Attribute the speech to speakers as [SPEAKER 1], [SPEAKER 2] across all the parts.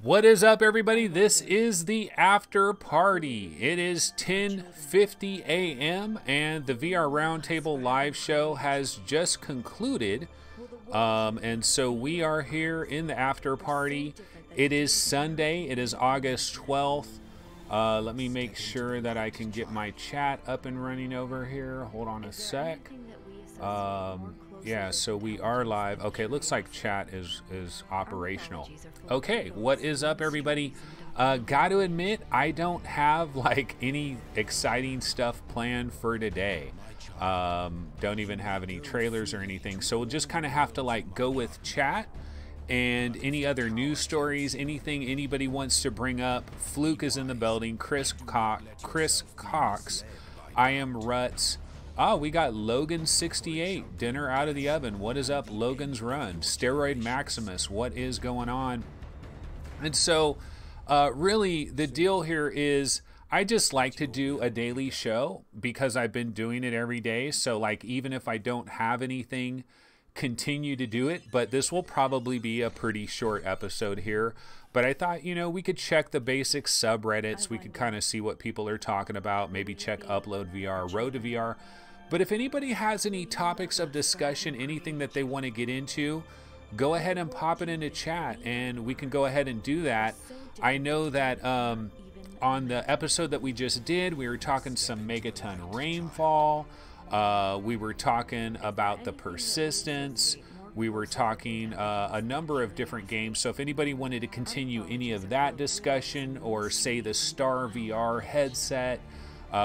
[SPEAKER 1] What is up, everybody? This is the After Party. It is 10:50 a.m. and the VR Roundtable live show has just concluded. And so we are here in the After Party. It is Sunday. It is August 12th. Let me make sure that I can get my chat up and running over here. Hold on a sec. Yeah, so we are live. Okay, it looks like chat is operational. Okay, what is up, everybody? Got to admit, I don't have like any exciting stuff planned for today. Don't even have any trailers or anything. So we'll just kind of have to like go with chat and any other news stories, anything anybody wants to bring up. Fluke is in the building. Chris Cox. I am Ruts. Oh, we got Logan68, dinner out of the oven. What is up, Logan's Run? Steroid Maximus, what is going on? And so, really, the deal here is I just like to do a daily show because I've been doing it every day. So, like, even if I don't have anything, continue to do it. But this will probably be a pretty short episode here. But I thought, you know, we could check the basic subreddits. We could kind of see what people are talking about. Maybe check Upload VR, Road to VR. But if anybody has any topics of discussion, anything that they want to get into, go ahead and pop it into chat and we can go ahead and do that. I know that on the episode that we just did, we were talking some megaton rainfall. We were talking about the persistence. We were talking a number of different games. So if anybody wanted to continue any of that discussion, or say the Star VR headset,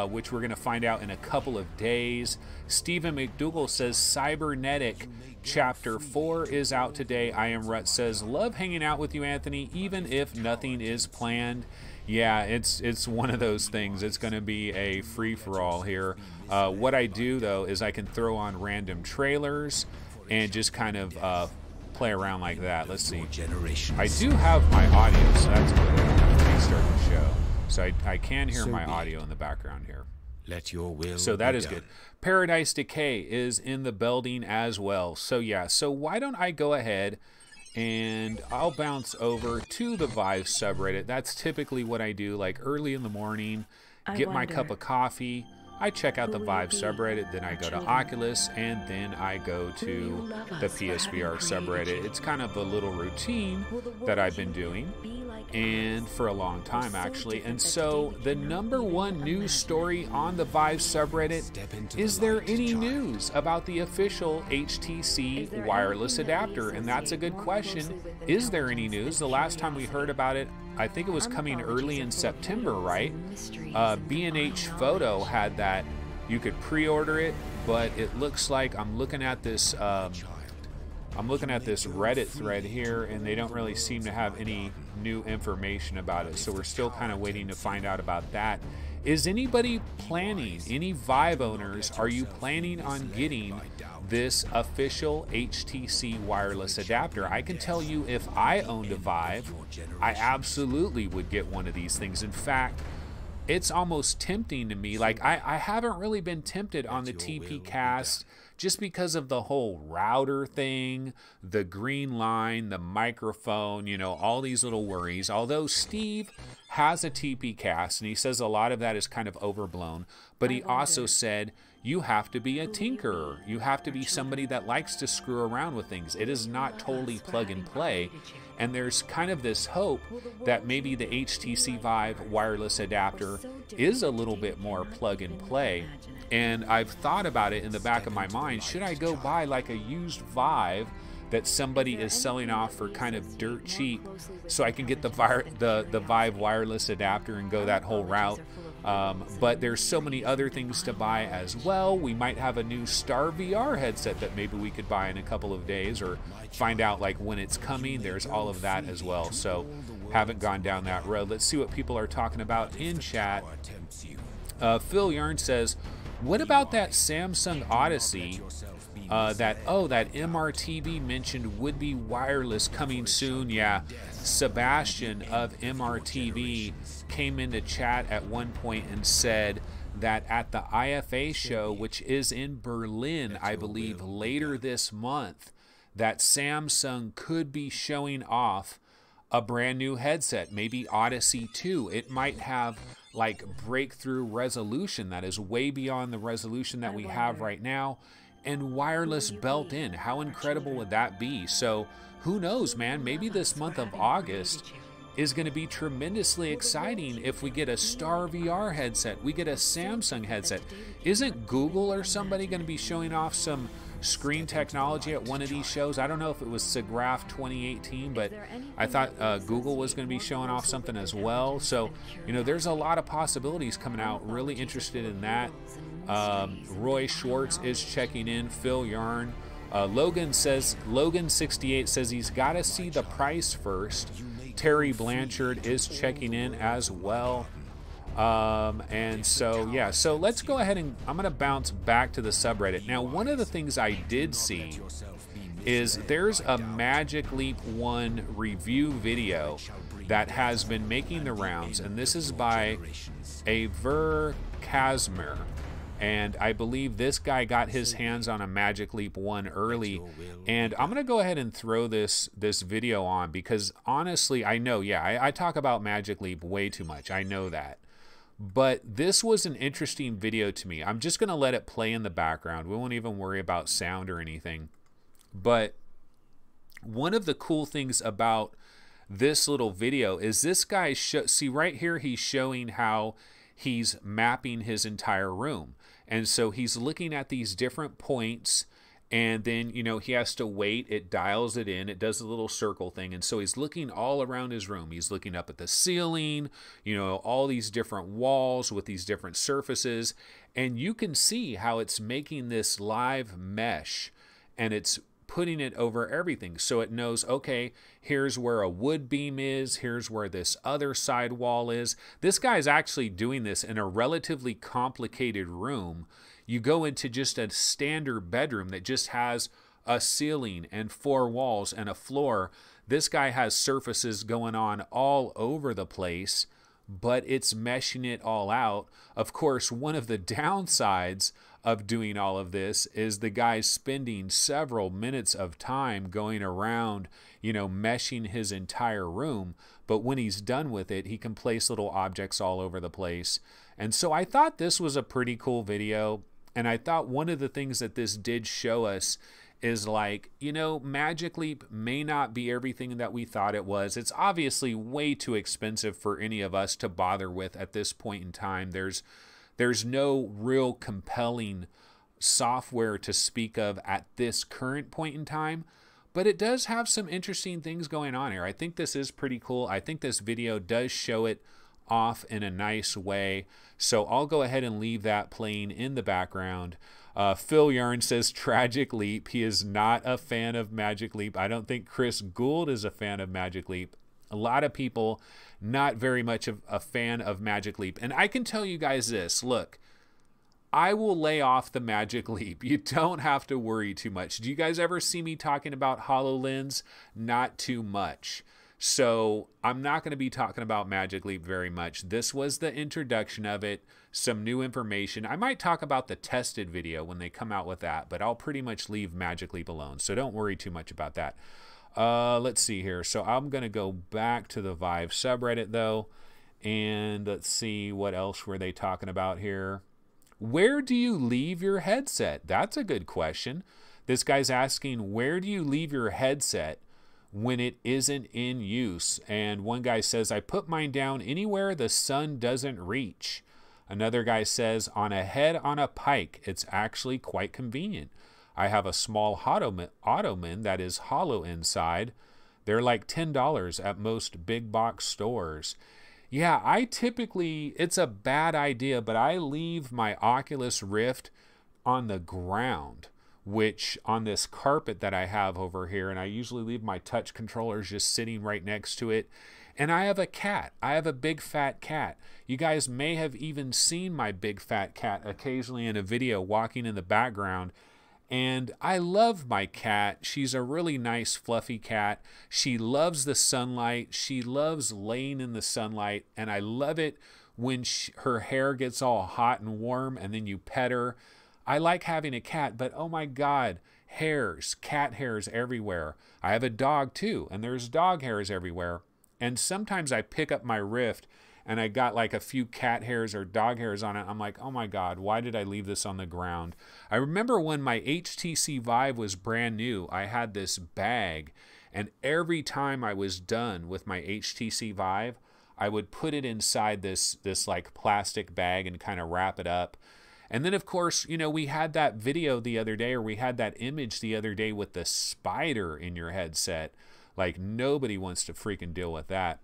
[SPEAKER 1] which we're going to find out in a couple of days. Stephen McDougall says Cybernetic Chapter 4 is out today. I Am Rut says, love hanging out with you, Anthony, even if nothing is planned. Yeah, it's one of those things. It's going to be a free-for-all here. What I do, though, is I can throw on random trailers and just kind of play around like that. Let's see. I do have my audio, so that's good. I don't have to restart the show. So I can hear my audio in the background here.
[SPEAKER 2] Let your will
[SPEAKER 1] so that
[SPEAKER 2] be
[SPEAKER 1] is
[SPEAKER 2] done.
[SPEAKER 1] good. Paradise Decay is in the building as well. So yeah, so why don't I go ahead and I'll bounce over to the Vive subreddit. That's typically what I do, like early in the morning, get my cup of coffee. I check out the Vive subreddit, then I go to Oculus, and then I go to the PSVR subreddit. It's kind of a little routine that I've been doing, and for a long time actually. And so the #1 news story on the Vive subreddit, is there any news about the official HTC wireless adapter? And that's a good question. Is there any news? The last time we heard about it, I think it was coming early in September, right? B&H Photo had that. You could pre-order it, but it looks like I'm looking at this Reddit thread here, and they don't really seem to have any new information about it. So we're still kind of waiting to find out about that. Is anybody planning, any Vive owners, are you planning on getting this official HTC wireless adapter? I can tell you, if I owned a Vive, I absolutely would get one of these things. In fact, it's almost tempting to me. Like, I haven't really been tempted on the TP Cast just because of the whole router thing, the green line, the microphone, you know, all these little worries. Although Steve has a TP Cast, and he says a lot of that is kind of overblown, but he also said you have to be a tinkerer. You have to be somebody that likes to screw around with things. It is not totally plug and play. And there's kind of this hope that maybe the HTC Vive wireless adapter is a little bit more plug and play. And I've thought about it in the back of my mind. Should I go buy like a used Vive that somebody is selling off for kind of dirt cheap, so I can get the Vive wireless adapter and go that whole route? But there's so many other things to buy as well. We might have a new Star VR headset that maybe we could buy in a couple of days, or find out like when it's coming. There's all of that as well. So haven't gone down that road. Let's see what people are talking about in chat. Phil Yarn says, what about that Samsung Odyssey? That MRTV mentioned would be wireless coming soon. Yeah, Sebastian of MRTV came into chat at one point and said that at the IFA show, which is in Berlin, I believe, later this month, that Samsung could be showing off a brand new headset, maybe Odyssey 2. It might have like breakthrough resolution that is way beyond the resolution that we have right now, and wireless built in. How incredible would that be? So who knows, man? Maybe this month of August is going to be tremendously exciting if we get a Star VR headset, we get a Samsung headset. Isn't Google or somebody going to be showing off some screen technology at one of these shows? I don't know if it was SIGGRAPH 2018, but I thought Google was going to be showing off something as well. So, you know, there's a lot of possibilities coming out. Really interested in that. Roy Schwartz is checking in. Phil Yarn. Logan68 says he's got to see the price first. Terry Blanchard is checking in as well. And so, yeah, so let's go ahead and I'm going to bounce back to the subreddit. Now, one of the things I did see is there's a Magic Leap 1 review video that has been making the rounds, and this is by Aver Kazmer. And I believe this guy got his hands on a Magic Leap 1 early. And I'm going to go ahead and throw this video on because honestly, I know, yeah, I talk about Magic Leap way too much. I know that. But this was an interesting video to me. I'm just going to let it play in the background. We won't even worry about sound or anything. But one of the cool things about this little video is this guy, see right here, he's showing how he's mapping his entire room. And so he's looking at these different points, and then, you know, he has to wait. It dials it in. It does a little circle thing. And so he's looking all around his room. He's looking up at the ceiling, you know, all these different walls with these different surfaces. And you can see how it's making this live mesh, and it's putting it over everything. So it knows, okay, here's where a wood beam is. Here's where this other side wall is. This guy's actually doing this in a relatively complicated room. You go into just a standard bedroom that just has a ceiling and 4 walls and a floor. This guy has surfaces going on all over the place, but it's meshing it all out. Of course, one of the downsides of doing all of this is the guy's spending several minutes of time going around, you know, meshing his entire room. But when he's done with it, he can place little objects all over the place. And so I thought this was a pretty cool video. And I thought one of the things that this did show us is like, you know, Magic Leap may not be everything that we thought it was. It's obviously way too expensive for any of us to bother with at this point in time. There's no real compelling software to speak of at this current point in time, but it does have some interesting things going on here. I think this is pretty cool. I think this video does show it off in a nice way. So I'll go ahead and leave that playing in the background. Phil Yarn says Tragic Leap. He is not a fan of Magic Leap. I don't think Chris Gould is a fan of Magic Leap. A lot of people not very much of a fan of Magic Leap. And I can tell you guys this, look, I will lay off the Magic Leap. You don't have to worry too much. Do you guys ever see me talking about HoloLens? Not too much. So I'm not going to be talking about Magic Leap very much. This was the introduction of it, some new information. I might talk about the tested video when they come out with that, but I'll pretty much leave Magic Leap alone. So don't worry too much about that. Let's see here. So I'm going to go back to the Vive subreddit though. And let's see, what else were they talking about here? Where do you leave your headset? That's a good question. This guy's asking, where do you leave your headset when it isn't in use? And one guy says, I put mine down anywhere the sun doesn't reach. Another guy says, on a head on a pike. It's actually quite convenient. I have a small ottoman that is hollow inside. They're like $10 at most big box stores. Yeah, I typically, it's a bad idea, but I leave my Oculus Rift on the ground, which on this carpet that I have over here, and I usually leave my touch controllers just sitting right next to it. And I have a cat. I have a big fat cat. You guys may have even seen my big fat cat occasionally in a video walking in the background. And I love my cat. She's a really nice fluffy cat. She loves the sunlight. She loves laying in the sunlight. And I love it when her hair gets all hot and warm and then you pet her. I like having a cat, but oh my God, hairs, cat hairs everywhere. I have a dog too, and there's dog hairs everywhere. And sometimes I pick up my Rift and I got like a few cat hairs or dog hairs on it. I'm like, oh my God, why did I leave this on the ground? I remember when my HTC Vive was brand new, I had this bag, and every time I was done with my HTC Vive, I would put it inside this like plastic bag and kind of wrap it up. And then, of course, you know, we had that video the other day, or we had that image the other day with the spider in your headset. Like, nobody wants to freaking deal with that.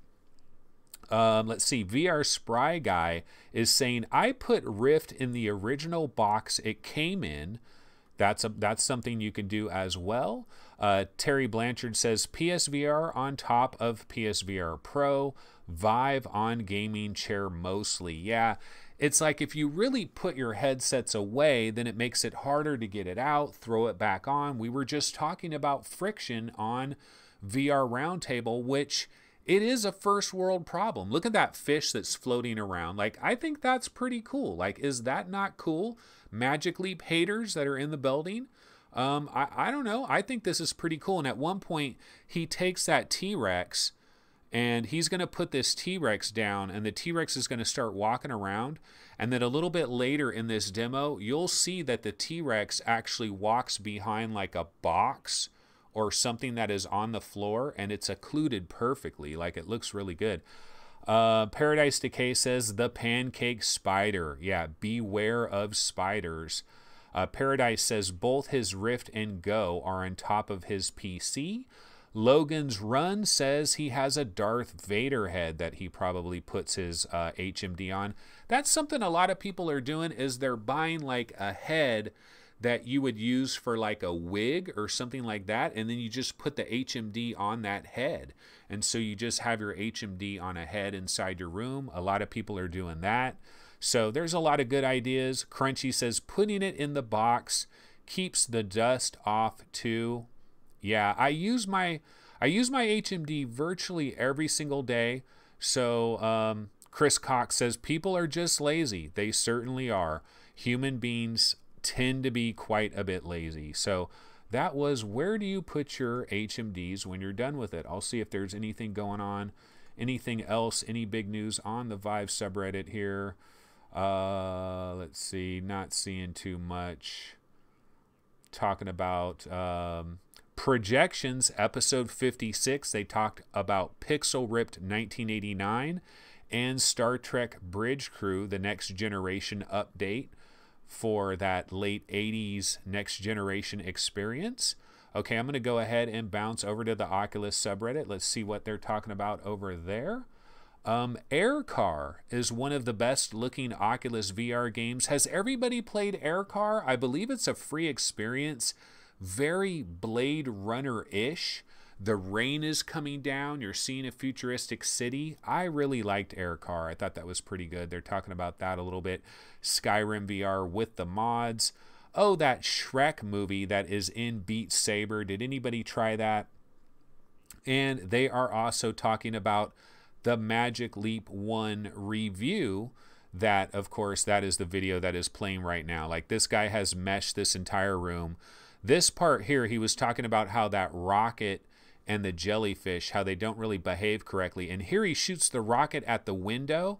[SPEAKER 1] Let's see. VR Spry Guy is saying, I put Rift in the original box it came in. That's something you can do as well. Terry Blanchard says, PSVR on top of PSVR Pro, Vive on gaming chair mostly. Yeah, it's like if you really put your headsets away, then it makes it harder to get it out, throw it back on. We were just talking about friction on VR Roundtable, which it is a first world problem. Look at that fish that's floating around. Like, I think that's pretty cool. Like, is that not cool? Magic Leap haters that are in the building. I don't know. I think this is pretty cool. And at one point, he takes that T-Rex and he's going to put this T-Rex down, and the T-Rex is going to start walking around. And then a little bit later in this demo, you'll see that the T-Rex actually walks behind like a box or something that is on the floor, and it's occluded perfectly. Like, it looks really good. Paradise Decay says, the pancake spider. Yeah, beware of spiders. Paradise says, both his Rift and Go are on top of his PC. Logan's Run says he has a Darth Vader head that he probably puts his HMD on. That's something a lot of people are doing, is they're buying like a head that you would use for like a wig or something like that, and then you just put the HMD on that head. And so you just have your HMD on a head inside your room. A lot of people are doing that. So there's a lot of good ideas. Crunchy says putting it in the box keeps the dust off too. Yeah, I use my HMD virtually every single day. So Chris Cox says people are just lazy. They certainly are. Human beings tend to be quite a bit lazy. So that was, where do you put your HMDs when you're done with it? I'll see if there's anything going on, anything else, any big news on the Vive subreddit here. Let's see, not seeing too much. Talking about Projections, episode 56. They talked about Pixel Ripped 1989 and Star Trek Bridge Crew, the Next Generation update for that late 80s Next Generation experience. Okay, I'm going to go ahead and bounce over to the Oculus subreddit. Let's see what they're talking about over there. Aircar is one of the best looking Oculus VR games. Has everybody played Aircar? I believe it's a free experience. Very Blade Runner-ish. The rain is coming down. You're seeing a futuristic city. I really liked Aircar. I thought that was pretty good. They're talking about that a little bit. Skyrim VR with the mods. Oh, that Shrek movie that is in Beat Saber. Did anybody try that? And they are also talking about the Magic Leap 1 review. That, of course, that is the video that is playing right now. Like, this guy has meshed this entire room. This part here, he was talking about how that rocket and the jellyfish, how they don't really behave correctly. And here he shoots the rocket at the window,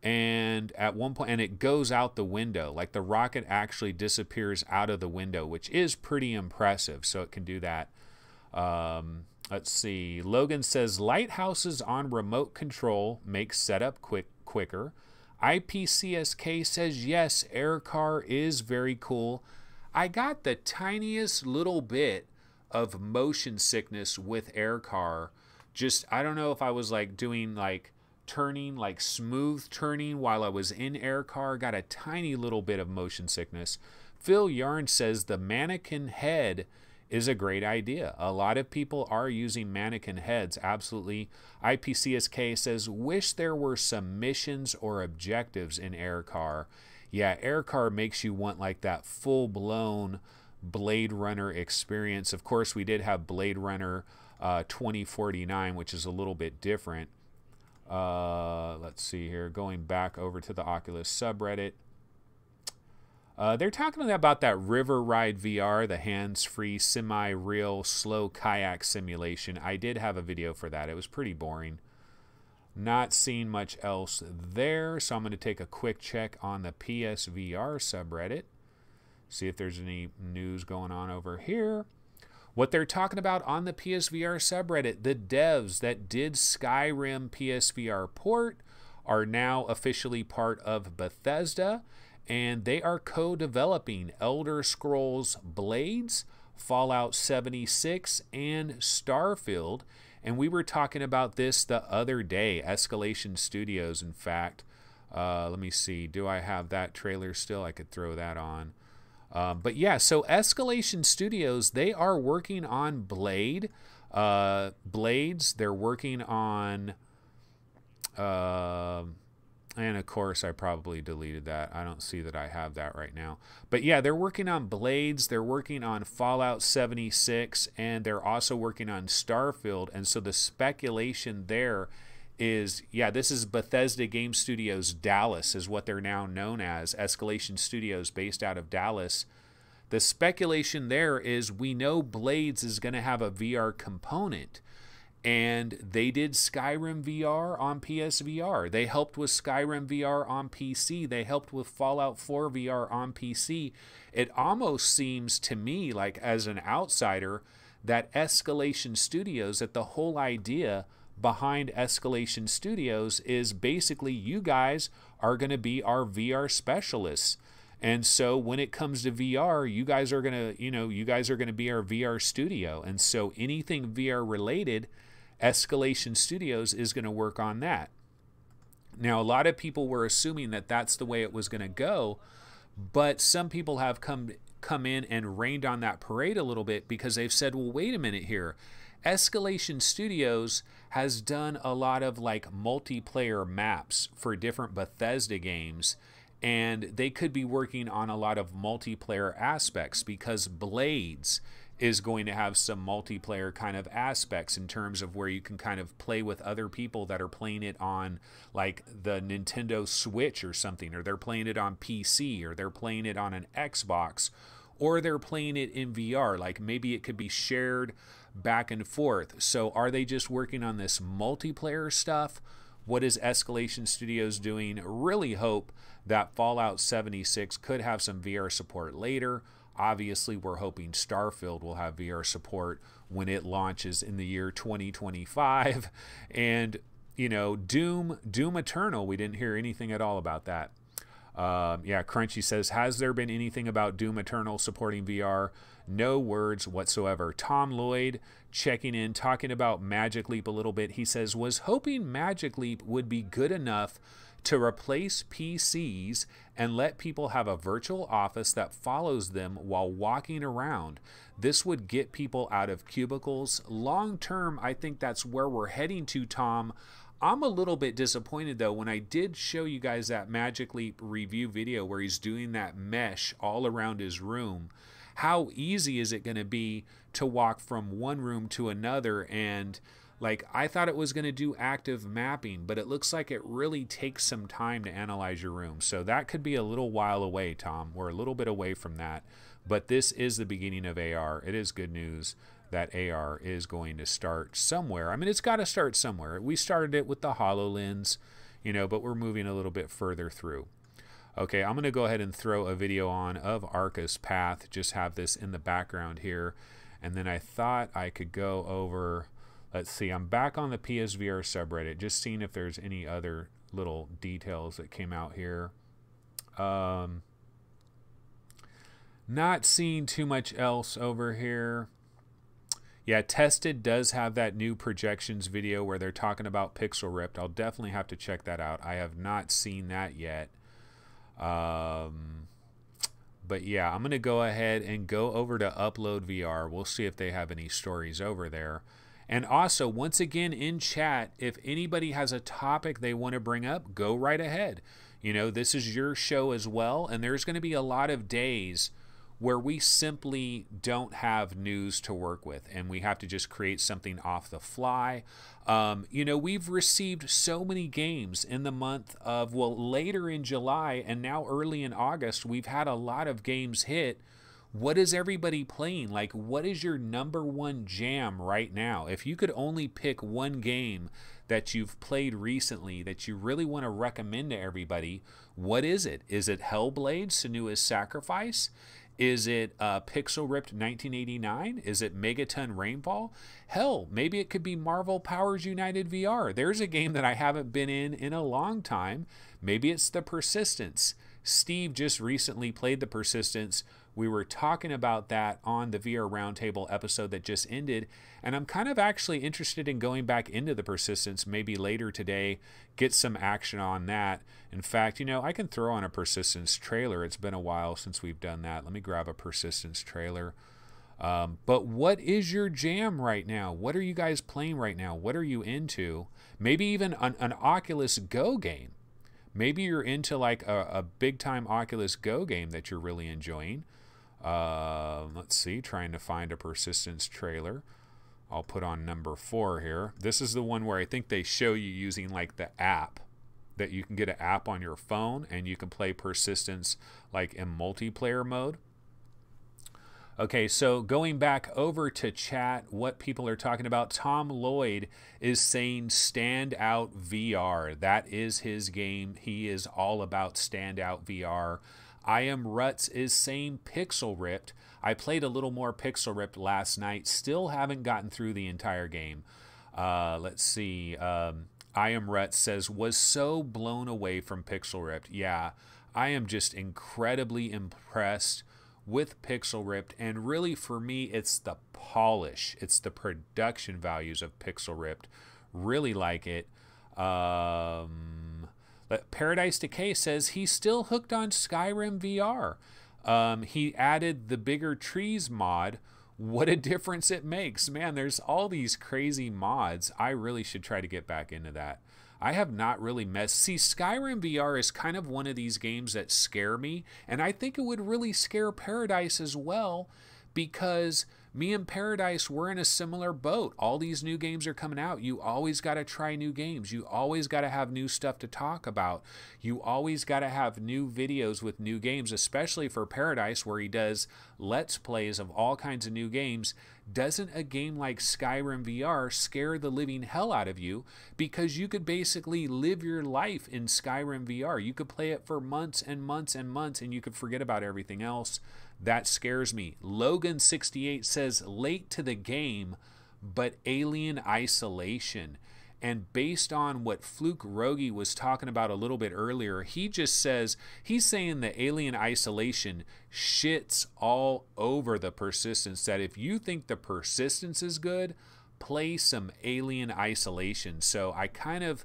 [SPEAKER 1] and at one point, and it goes out the window. Like, the rocket actually disappears out of the window, which is pretty impressive. So it can do that. Let's see. Logan says lighthouses on remote control makes setup quicker. IPCSK says yes, Aircar is very cool. I got the tiniest little bit of motion sickness with Aircar. Just, I don't know if I was like doing like turning, like smooth turning while I was in Aircar. Got a tiny little bit of motion sickness. Phil Yarn says the mannequin head is a great idea. A lot of people are using mannequin heads, absolutely. IPCSK says, wish there were some missions or objectives in Aircar. Yeah, Aircar makes you want like that full-blown Blade Runner experience. Of course, we did have Blade Runner 2049, which is a little bit different. Let's see here. Going back over to the Oculus subreddit. They're talking about that River Ride VR, the hands-free, semi-real, slow kayak simulation. I did have a video for that. It was pretty boring. Not seeing much else there, so I'm going to take a quick check on the PSVR subreddit. See if there's any news going on over here. What they're talking about on the PSVR subreddit, the devs that did Skyrim PSVR port are now officially part of Bethesda, and they are co-developing Elder Scrolls Blades, Fallout 76, and Starfield. And we were talking about this the other day, Escalation Studios, in fact. Let me see. Do I have that trailer still? I could throw that on. But yeah, so Escalation Studios, they are working on Blades. They're working on... and of course, I probably deleted that. I don't see that I have that right now. But yeah, they're working on Blades. They're working on Fallout 76. And they're also working on Starfield. And so the speculation there is, yeah, this is Bethesda Game Studios Dallas is what they're now known as. Escalation Studios based out of Dallas. The speculation there is we know Blades is going to have a VR component. And they did Skyrim VR on PSVR. They helped with Skyrim VR on PC. They helped with Fallout 4 VR on PC. It almost seems to me like, as an outsider, that Escalation Studios, that the whole idea behind Escalation Studios is basically you guys are going to be our VR specialists. And so when it comes to VR, you guys are going to be our VR studio. And so anything VR related, Escalation Studios is going to work on that. Now, a lot of people were assuming that that's the way it was going to go, but some people have come in and rained on that parade a little bit because they've said, well, wait a minute here. Escalation Studios has done a lot of like multiplayer maps for different Bethesda games, and they could be working on a lot of multiplayer aspects because Blades is going to have some multiplayer kind of aspects in terms of where you can kind of play with other people that are playing it on like the Nintendo Switch or something, or they're playing it on PC, or they're playing it on an Xbox, or they're playing it in VR. Like maybe it could be shared back and forth. So are they just working on this multiplayer stuff? What is Escalation Studios doing? Really hope that Fallout 76 could have some VR support later. Obviously, we're hoping Starfield will have VR support when it launches in the year 2025. And, you know, Doom Eternal, we didn't hear anything at all about that. Yeah, Crunchy says, has there been anything about Doom Eternal supporting VR? No words whatsoever. Tom Lloyd checking in, talking about Magic Leap a little bit. He says, was hoping Magic Leap would be good enough to replace PCs and let people have a virtual office that follows them while walking around. This would get people out of cubicles. Long term, I think that's where we're heading to, Tom. I'm a little bit disappointed, though, when I did show you guys that Magic Leap review video where he's doing that mesh all around his room. How easy is it going to be to walk from one room to another? And like, I thought it was going to do active mapping, but it looks like it really takes some time to analyze your room. So that could be a little while away, Tom. We're a little bit away from that. But this is the beginning of AR. It is good news that AR is going to start somewhere. I mean, it's got to start somewhere. We started it with the HoloLens, you know, but we're moving a little bit further through. Okay, I'm going to go ahead and throw a video on of Arca's Path. Just have this in the background here. And then I thought I could go over... Let's see, I'm back on the PSVR subreddit, just seeing if there's any other little details that came out here. Not seeing too much else over here. Yeah, Tested does have that new projections video where they're talking about Pixel Ripped. I'll definitely have to check that out. I have not seen that yet. But yeah, I'm going to go ahead and go over to Upload VR. We'll see if they have any stories over there. And also, once again, in chat, if anybody has a topic they want to bring up, go right ahead. You know, this is your show as well, and there's going to be a lot of days where we simply don't have news to work with and we have to just create something off the fly. You know, we've received so many games in the month of, well, later in July and now early in August, we've had a lot of games hit. What is everybody playing? Like, what is your number one jam right now? If you could only pick one game that you've played recently that you really want to recommend to everybody, what is it? Is it Hellblade: Senua's Sacrifice? Is it Pixel Ripped 1989? Is it Megaton Rainfall? Hell, maybe it could be Marvel Powers United VR. There's a game that I haven't been in a long time. Maybe it's The Persistence. Steve just recently played The Persistence. We were talking about that on the VR Roundtable episode that just ended, and I'm kind of actually interested in going back into The Persistence maybe later today, get some action on that. In fact, you know, I can throw on a Persistence trailer. It's been a while since we've done that. Let me grab a Persistence trailer. But what is your jam right now? What are you guys playing right now? What are you into? Maybe even an Oculus Go game. Maybe you're into like a big-time Oculus Go game that you're really enjoying. Let's see, trying to find a Persistence trailer. I'll put on number 4 here. This is the one where I think they show you using like the app, that you can get an app on your phone and you can play Persistence like in multiplayer mode. Okay, so going back over to chat, what people are talking about, Tom Lloyd is saying Standout VR. That is his game. He is all about Standout VR. I Am Ruts is saying Pixel Ripped. I played a little more Pixel Ripped last night. Still haven't gotten through the entire game. Let's see. I Am Ruts says, was so blown away from Pixel Ripped. Yeah, I am just incredibly impressed with Pixel Ripped, and really for me it's the polish, it's the production values of Pixel Ripped. Really like it. Paradise Decay says he's still hooked on Skyrim VR. He added the Bigger Trees mod. What a difference it makes. Man, there's all these crazy mods. I really should try to get back into that. I have not really See, Skyrim VR is kind of one of these games that scare me, and I think it would really scare Paradise as well, because me and Paradise, we're in a similar boat. All these new games are coming out. You always got to try new games. You always got to have new stuff to talk about. You always got to have new videos with new games, especially for Paradise, where he does Let's Plays of all kinds of new games. Doesn't a game like Skyrim VR scare the living hell out of you? Because you could basically live your life in Skyrim VR. You could play it for months and months and months, and you could forget about everything else. That scares me. Logan68 says, late to the game, but Alien Isolation. And based on what Fluke Rogi was talking about a little bit earlier, he just says, he's saying that Alien Isolation shits all over the Persistence. That if you think the Persistence is good, play some Alien Isolation. So I kind of,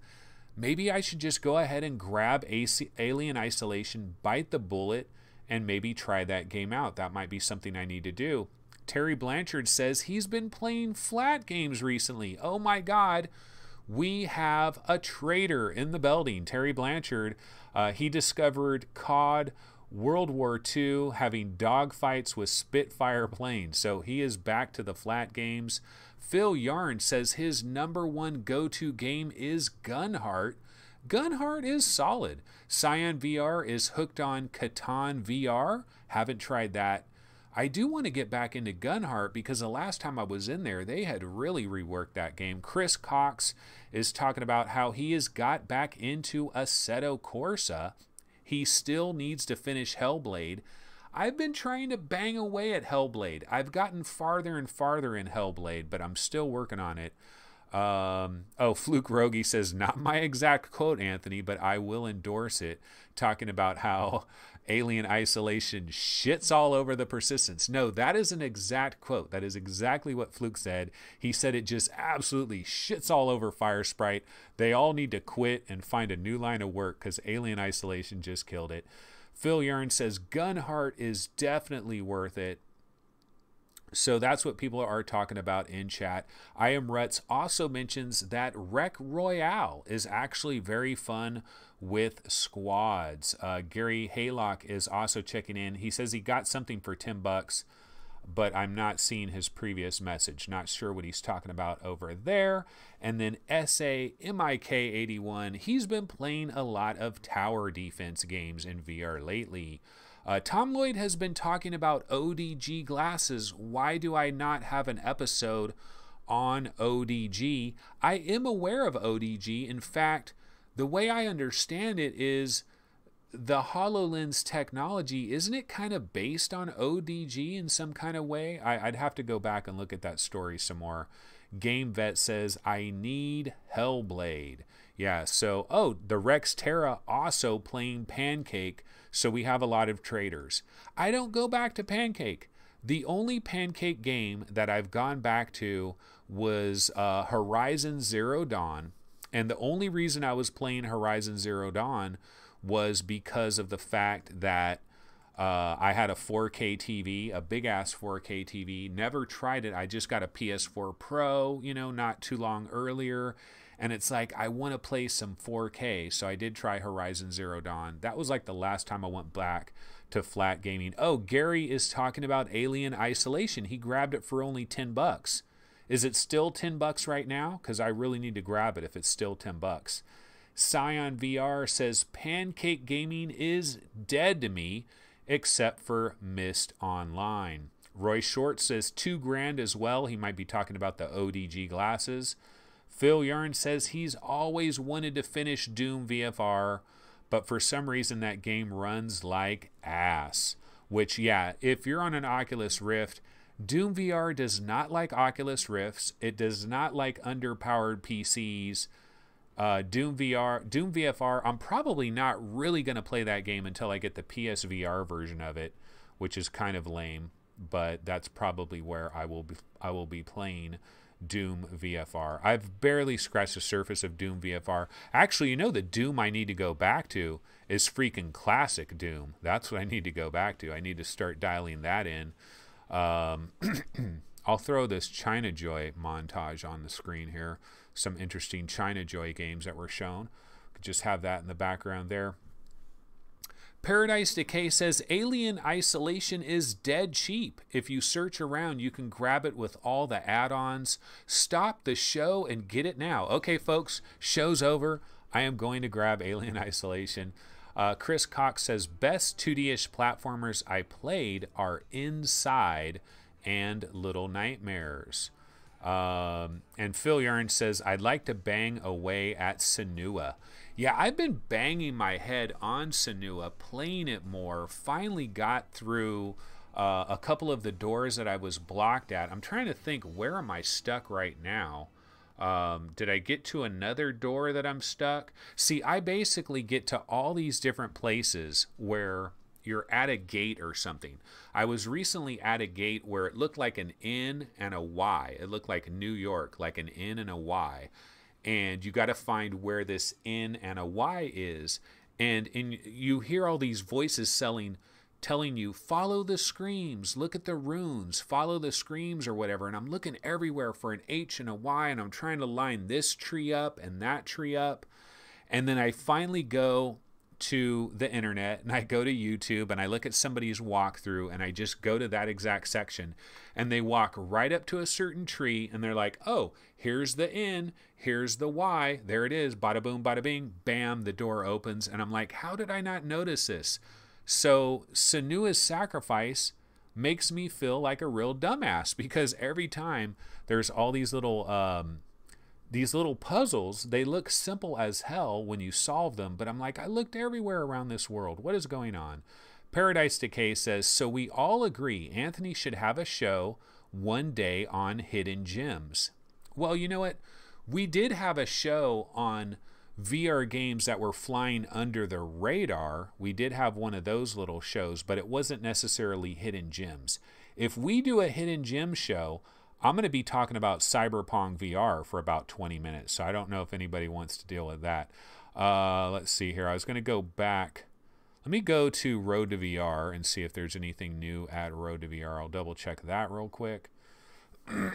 [SPEAKER 1] maybe I should just go ahead and grab Alien Isolation, bite the bullet, and maybe try that game out. That might be something I need to do. Terry Blanchard says he's been playing flat games recently. Oh my God. We have a traitor in the building. Terry Blanchard, he discovered COD World War II having dogfights with Spitfire planes. So he is back to the flat games. Phil Yarn says his number one go-to game is Gunheart. Gunheart is solid. Cyan VR is hooked on Catan VR. Haven't tried that. I do want to get back into Gunheart because the last time I was in there, they had really reworked that game. Chris Cox is talking about how he has got back into Assetto Corsa. He still needs to finish Hellblade. I've been trying to bang away at Hellblade. I've gotten farther and farther in Hellblade, but I'm still working on it. Fluke Rogi says, not my exact quote, Anthony, but I will endorse it, talking about how Alien Isolation shits all over the Persistence. No, that is an exact quote. That is exactly what Fluke said. He said it just absolutely shits all over Firesprite. They all need to quit and find a new line of work because Alien Isolation just killed it. Phil Yarn says Gunheart is definitely worth it. So that's what people are talking about in chat. I Am Ruts also mentions that Rec Royale is actually very fun with squads. Gary Haylock is also checking in. He says he got something for $10, but I'm not seeing his previous message. Not sure what he's talking about over there. And then SAMIK81, he's been playing a lot of tower defense games in VR lately. Tom Lloyd has been talking about ODG glasses. Why do I not have an episode on ODG? I am aware of ODG. In fact, the way I understand it is the HoloLens technology, isn't it kind of based on ODG in some kind of way? I'd have to go back and look at that story some more. Game Vet says, I need Hellblade. Yeah, so, the Rex Terra also playing Pancake, so we have a lot of traders. I don't go back to Pancake. The only Pancake game that I've gone back to was Horizon Zero Dawn, and the only reason I was playing Horizon Zero Dawn was because of the fact that I had a 4K TV, a big-ass 4K TV. Never tried it. I just got a PS4 Pro, not too long earlier. And it's like, I want to play some 4K. So I did try Horizon Zero Dawn. That was like the last time I went back to flat gaming. Oh, Gary is talking about Alien Isolation. He grabbed it for only $10. Is it still $10 right now? Because I really need to grab it if it's still $10. Scion VR says, Pancake gaming is dead to me, except for Mist Online. Roy Short says $2,000 as well. He might be talking about the ODG glasses. Phil Yarn says he's always wanted to finish Doom VFR, but for some reason that game runs like ass. Which, yeah, if you're on an Oculus Rift, Doom VR does not like Oculus Rifts. It does not like underpowered PCs. Doom VFR, I'm probably not really going to play that game until I get the PSVR version of it, which is kind of lame, but that's probably where I will be playing Doom VFR. I've barely scratched the surface of Doom VFR. Actually, the Doom I need to go back to is freaking classic Doom. That's what I need to go back to. I need to start dialing that in. I'll throw this China Joy montage on the screen here. Some interesting China Joy games that were shown. Just have that in the background there. Paradise Decay says Alien Isolation is dead cheap. If you search around, you can grab it with all the add-ons. Stop the show and get it now. Okay, folks, show's over. I am going to grab Alien Isolation. Chris Cox says best 2D-ish platformers I played are Inside and Little Nightmares. And Phil Yarn says, I'd like to bang away at Senua. Yeah, I've been banging my head on Senua, playing it more. Finally got through a couple of the doors that I was blocked at. I'm trying to think, where am I stuck right now? Did I get to another door that I'm stuck? See, I basically get to all these different places where you're at a gate or something. I was recently at a gate where it looked like an N and a Y. It looked like New York, like an N and a Y. And you got to find where this N and a Y is. And you hear all these voices telling you, follow the screams, look at the runes, follow the screams or whatever. And I'm looking everywhere for an H and a Y, and I'm trying to line this tree up and that tree up. And then I finally go to the internet and I go to YouTube and I look at somebody's walkthrough and I just go to that exact section, and they walk right up to a certain tree and they're like, oh, here's the N, here's the Y, there it is, bada boom, bada bing, bam, the door opens. And I'm like, how did I not notice this? So Senua's Sacrifice makes me feel like a real dumbass, because every time there's all these little puzzles, they look simple as hell when you solve them, but I'm like, I looked everywhere around this world. What is going on? Paradise Decay says, so we all agree Anthony should have a show one day on hidden gems. Well, you know what? We did have a show on VR games that were flying under the radar. We did have one of those little shows, but it wasn't necessarily hidden gems. If we do a hidden gem show, I'm going to be talking about Cyberpunk VR for about 20 minutes, so I don't know if anybody wants to deal with that. Let's see here. I was going to go back Let me go to Road to VR and see if there's anything new at Road to VR. I'll double check that real quick.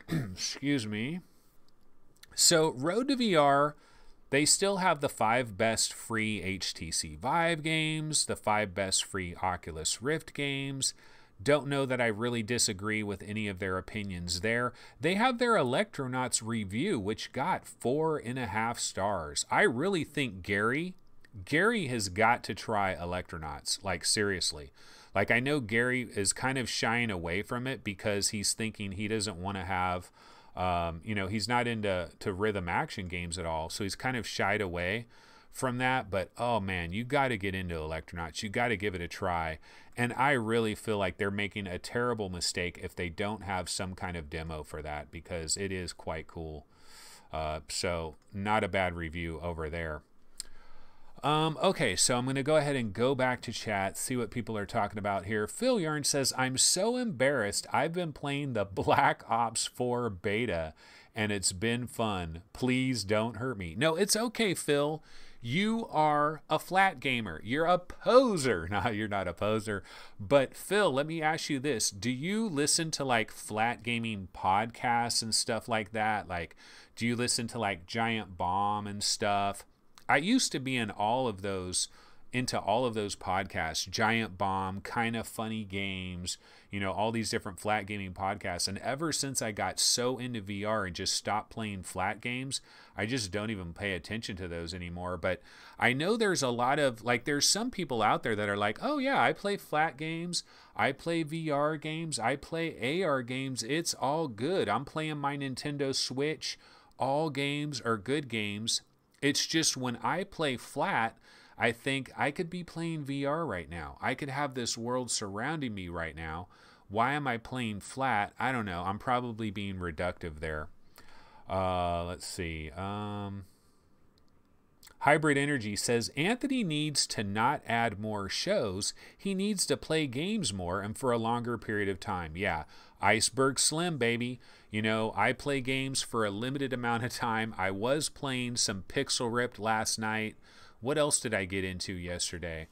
[SPEAKER 1] Excuse me. So Road to VR, they still have the 5 best free HTC Vive games, the 5 best free Oculus Rift games. Don't know that I really disagree with any of their opinions there. They have their Electronauts review, which got 4.5 stars. I really think Gary has got to try Electronauts, like seriously. Like I know Gary is kind of shying away from it because he's thinking he doesn't want to have, he's not into rhythm action games at all. So he's kind of shied away from that. But oh man, you got to get into Electronauts. You got to give it a try. And I really feel like they're making a terrible mistake if they don't have some kind of demo for that, because it is quite cool. So not a bad review over there. Okay, so I'm going to go ahead and go back to chat, see what people are talking about here. Phil Yarn says, I'm so embarrassed. I've been playing the Black Ops 4 beta, and it's been fun. Please don't hurt me. No, it's okay, Phil. You are a flat gamer. You're a poser. No, you're not a poser. But Phil, let me ask you this. Do you listen to like flat gaming podcasts and stuff like that? Like, do you listen to like Giant Bomb and stuff? I used to be into all of those podcasts, Giant Bomb, Kind of Funny Games, all these different flat gaming podcasts. And ever since I got so into VR and just stopped playing flat games, I just don't even pay attention to those anymore. But I know there's a lot of, like, there's some people out there that are like, oh yeah, I play flat games, I play VR games, I play AR games, it's all good. I'm playing my Nintendo Switch. All games are good games. It's just when I play flat, I think I could be playing VR right now. I could have this world surrounding me right now. Why am I playing flat? I don't know. I'm probably being reductive there. Let's see. Hybrid Energy says, Anthony needs to not add more shows. He needs to play games more and for a longer period of time. Yeah, Iceberg Slim, baby. I play games for a limited amount of time. I was playing some Pixel Ripped last night. What else did I get into yesterday?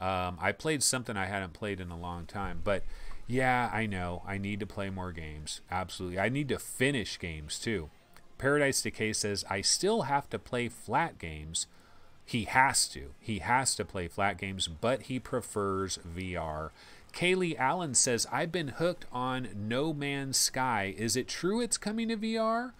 [SPEAKER 1] I played something I hadn't played in a long time. But yeah, I know. I need to play more games. Absolutely. I need to finish games too. Paradise Decay says, I still have to play flat games. He has to. He has to play flat games, but he prefers VR. Kaylee Allen says, I've been hooked on No Man's Sky. Is it true it's coming to VR?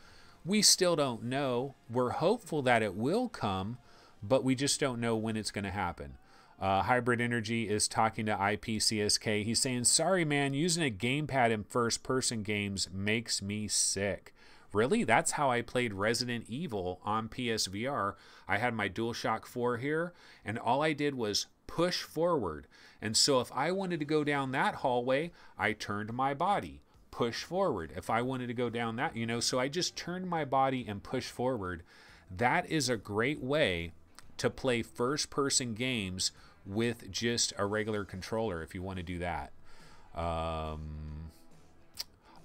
[SPEAKER 1] We still don't know. We're hopeful that it will come, but we just don't know when it's going to happen. Hybrid Energy is talking to IPCSK. He's saying, sorry, man, using a gamepad in first-person games makes me sick. Really? That's how I played Resident Evil on PSVR. I had my DualShock 4 here, and all I did was push forward. And so if I wanted to go down that hallway, I turned my body, push forward. If I wanted to go down that, so I just turned my body and pushed forward. That is a great way to play first-person games with just a regular controller if you want to do that.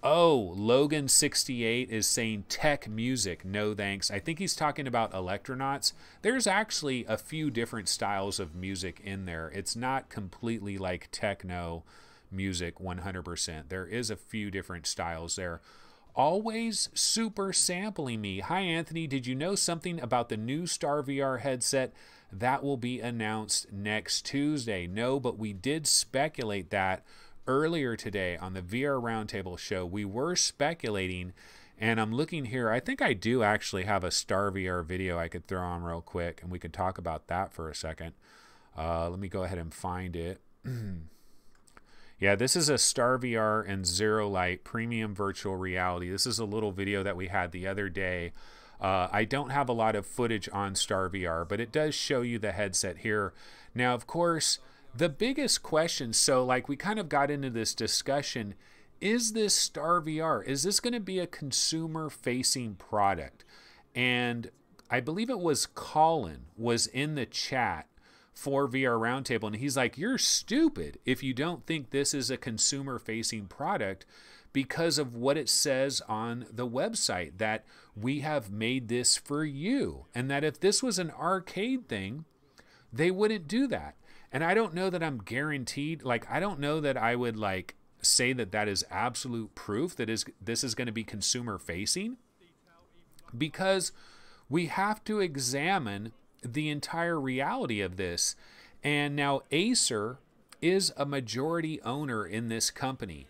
[SPEAKER 1] Logan68 is saying tech music, no thanks. I think he's talking about Electronauts. There's actually a few different styles of music in there. It's not completely like techno music 100%. There is a few different styles there. Always super sampling me. Hi, Anthony. Did you know something about the new Star VR headset that will be announced next Tuesday? No, but we did speculate that earlier today on the VR Roundtable show. We were speculating, and I'm looking here. I think I do actually have a Star VR video I could throw on real quick, and we could talk about that for a second. Let me go ahead and find it. Yeah, this is a Star VR and Zero Light premium virtual reality. This is a little video that we had the other day. I don't have a lot of footage on Star VR, but it does show you the headset here. Now, of course, the biggest question, so like we kind of got into this discussion, is this Star VR, is this going to be a consumer-facing product? And I believe it was Colin was in the chat for VR Roundtable, and he's like, you're stupid if you don't think this is a consumer-facing product because of what it says on the website, that we have made this for you, and that if this was an arcade thing, they wouldn't do that. And I don't know that I'm guaranteed, like, I don't know that I would like say that that is absolute proof that this is going to be consumer facing, because we have to examine the entire reality of this. And now Acer is a majority owner in this company.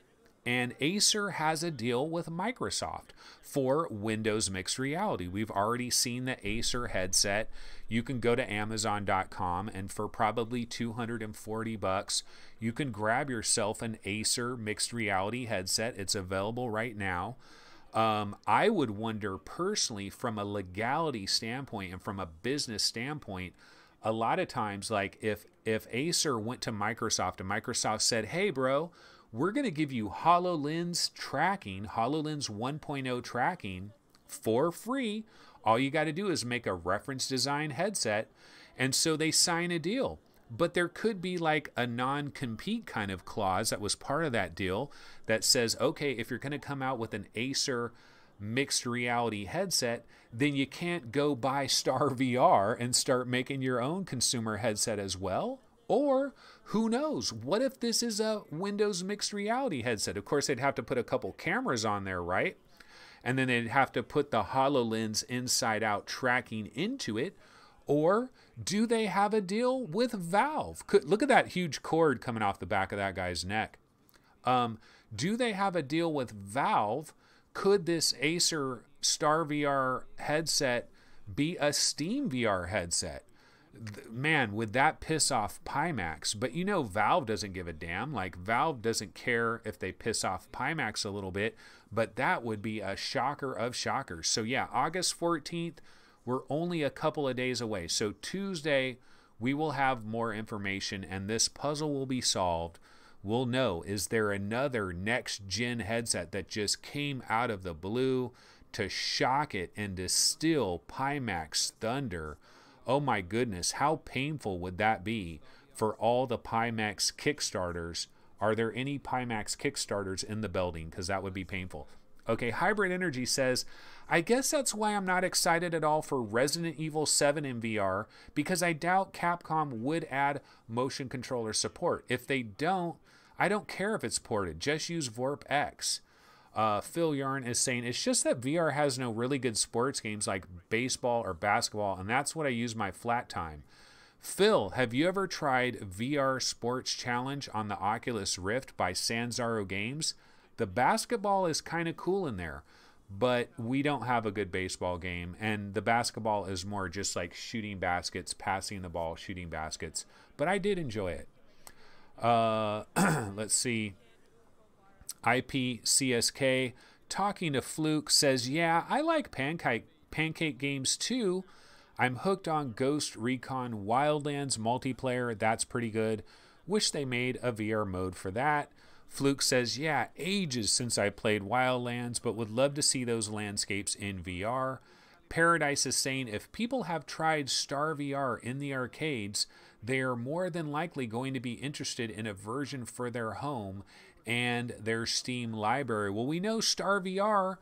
[SPEAKER 1] And Acer has a deal with Microsoft for Windows Mixed Reality. We've already seen the Acer headset. You can go to Amazon.com and for probably $240, you can grab yourself an Acer Mixed Reality headset. It's available right now. I would wonder personally, from a legality standpoint and from a business standpoint, a lot of times, like if Acer went to Microsoft and Microsoft said, hey, bro, we're going to give you HoloLens tracking, HoloLens 1.0 tracking for free. All you got to do is make a reference design headset. And so they sign a deal. But there could be like a non-compete kind of clause that was part of that deal that says, okay, if you're going to come out with an Acer mixed reality headset, then you can't go buy Star VR and start making your own consumer headset as well. Or who knows? What if this is a Windows mixed reality headset? Of course, they'd have to put a couple cameras on there, right? And then they'd have to put the HoloLens inside out tracking into it. Or do they have a deal with Valve? Look at that huge cord coming off the back of that guy's neck. Do they have a deal with Valve? Could this Acer Star VR headset be a Steam VR headset? Man, would that piss off Pimax? But you know, Valve doesn't give a damn. Like, Valve doesn't care if they piss off Pimax a little bit, but that would be a shocker of shockers. So yeah, August 14th, we're only a couple of days away. So Tuesday, we will have more information and this puzzle will be solved. We'll know, is there another next gen headset that just came out of the blue to shock it and distill Pimax thunder? Oh my goodness, how painful would that be for all the Pimax Kickstarters? Are there any Pimax Kickstarters in the building? Because that would be painful. Okay, Hybrid Energy says, I guess that's why I'm not excited at all for Resident Evil 7 in VR, because I doubt Capcom would add motion controller support. If they don't, I don't care if it's ported. Just use Vorp X. Phil Yarn is saying, it's just that VR has no really good sports games like baseball or basketball, and that's what I use my flat time. Phil, have you ever tried VR Sports Challenge on the Oculus Rift by Sanzaro Games? The basketball is kind of cool in there, but we don't have a good baseball game, and the basketball is more just like shooting baskets, passing the ball, shooting baskets, but I did enjoy it. Let's see. IPCSK talking to Fluke says, yeah, I like pancake games too. I'm hooked on Ghost Recon Wildlands multiplayer. That's pretty good. Wish they made a VR mode for that. Fluke says, yeah, ages since I played Wildlands, but would love to see those landscapes in VR. Paradise is saying, if people have tried Star VR in the arcades, they are more than likely going to be interested in a version for their home and their Steam library. Well, we know Star VR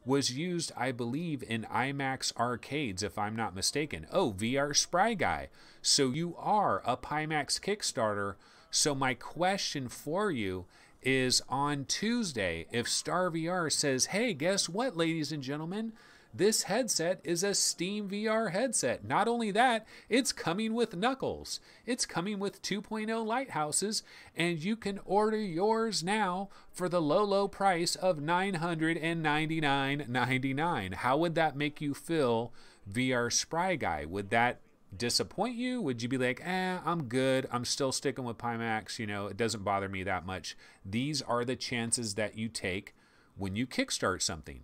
[SPEAKER 1] was used, I believe, in IMAX arcades, if I'm not mistaken. Oh, VR Spry Guy. So you are a Pimax Kickstarter. So my question for you is, on Tuesday, if Star VR says, hey, guess what, ladies and gentlemen? This headset is a Steam VR headset. Not only that, it's coming with Knuckles. It's coming with 2.0 lighthouses, and you can order yours now for the low, low price of $999.99. How would that make you feel, VR Spry Guy? Would that disappoint you? Would you be like, I'm good. I'm still sticking with Pimax. You know, it doesn't bother me that much. These are the chances that you take when you kickstart something.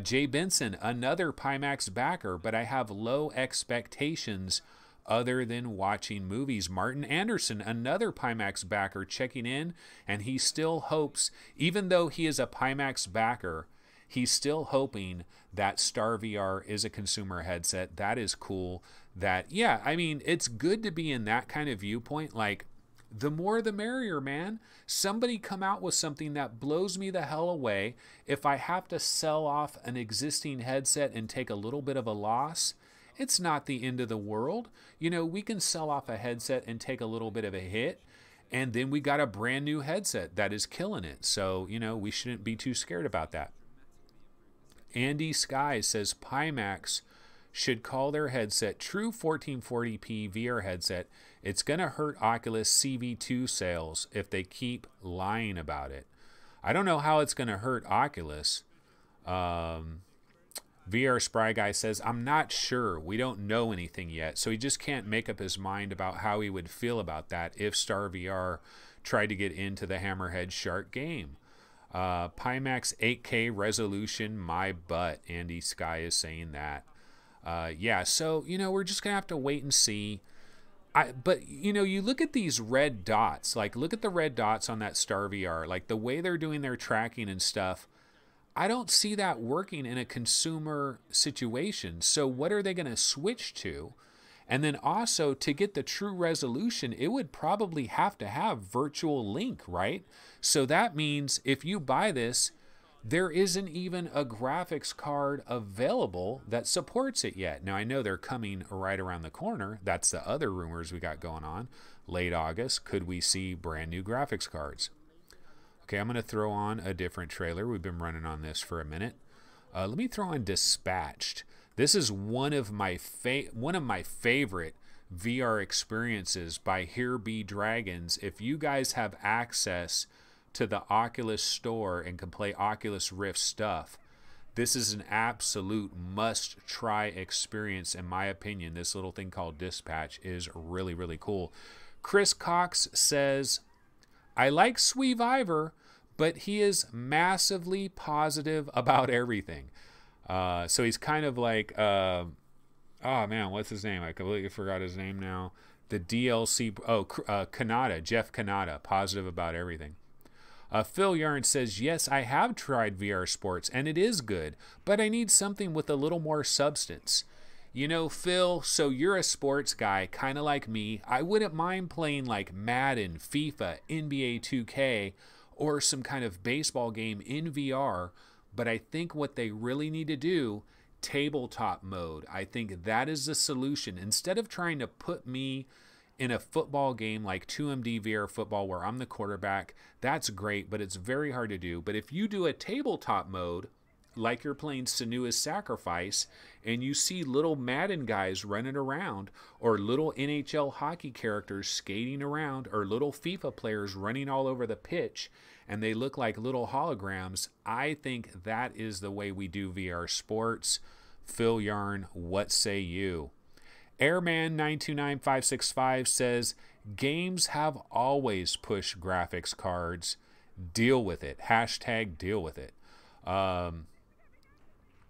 [SPEAKER 1] Jay Benson, another Pimax backer, but I have low expectations other than watching movies. Martin Anderson, another Pimax backer, checking in, and he still hopes, even though he is a Pimax backer, he's still hoping that Star VR is a consumer headset. That is cool. That, yeah, I mean, it's good to be in that kind of viewpoint. Like, the more the merrier, man. Somebody come out with something that blows me the hell away. If I have to sell off an existing headset and take a little bit of a loss, It's not the end of the world. You know, we can sell off a headset and take a little bit of a hit, and then we got a brand new headset that is killing it. So, you know, we shouldn't be too scared about that. Andy Sky says Pimax should call their headset true 1440p VR headset. It's going to hurt Oculus CV2 sales if they keep lying about it. I don't know how it's going to hurt Oculus. VR Spry Guy says, I'm not sure. We don't know anything yet. So he just can't make up his mind about how he would feel about that if Star VR tried to get into the Hammerhead Shark game. Pimax 8K resolution, my butt. Andy Sky is saying that. Yeah, so, you know, we're just going to have to wait and see. But, you know, you look at these red dots. Like, look at the red dots on that Star VR. Like, the way they're doing their tracking and stuff, I don't see that working in a consumer situation. So what are they going to switch to? And then also, to get the true resolution, it would probably have to have virtual link, right? So that means if you buy this, there isn't even a graphics card available that supports it yet. Now, I know they're coming right around the corner. That's the other rumors we got going on. Late August, could we see brand new graphics cards? Okay, I'm going to throw on a different trailer. We've been running on this for a minute. Let me throw on Dispatched. This is one of my favorite VR experiences by Here Be Dragons. If you guys have access to the Oculus store and can play Oculus Rift stuff, this is an absolute must-try experience. In my opinion, this little thing called Dispatch is really, really cool. Chris Cox says, I like Sweeviver, but he is massively positive about everything. So he's kind of like, oh man, what's his name? I completely forgot his name now. The DLC, Kanata, Jeff Kanata, positive about everything. Phil Yarn says, yes, I have tried VR Sports, and it is good, but I need something with a little more substance. You know, Phil, so you're a sports guy, kind of like me. I wouldn't mind playing like Madden, FIFA, NBA 2K, or some kind of baseball game in VR, but I think what they really need to do, tabletop mode, I think that is the solution. Instead of trying to put me in a football game like 2MD VR football where I'm the quarterback, that's great, but it's very hard to do. But if you do a tabletop mode, like you're playing Senua's Sacrifice, and you see little Madden guys running around, or little NHL hockey characters skating around, or little FIFA players running all over the pitch, and they look like little holograms, I think that is the way we do VR sports. Phil Yarn, what say you? Airman929565 says, games have always pushed graphics cards. Deal with it. Hashtag deal with it.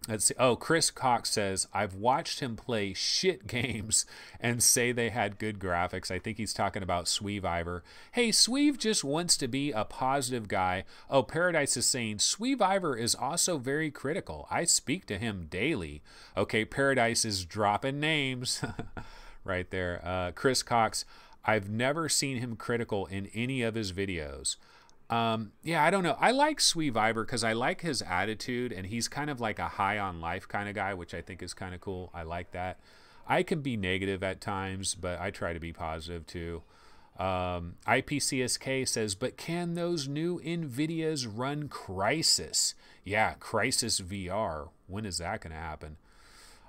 [SPEAKER 1] Let's see. Oh, Chris Cox says, I've watched him play shit games and say they had good graphics. I think he's talking about Sweeviver. Hey, Sweeve just wants to be a positive guy. Oh, Paradise is saying, Sweeviver is also very critical. I speak to him daily. Okay, Paradise is dropping names right there. Chris Cox, I've never seen him critical in any of his videos. Yeah, I don't know. I like Sweeviver because I like his attitude, and he's kind of like a high on life kind of guy, which I think is kind of cool. I like that. I can be negative at times, but I try to be positive too. IPCSK says, but can those new NVIDIAs run Crysis? Yeah, Crysis VR. When is that going to happen?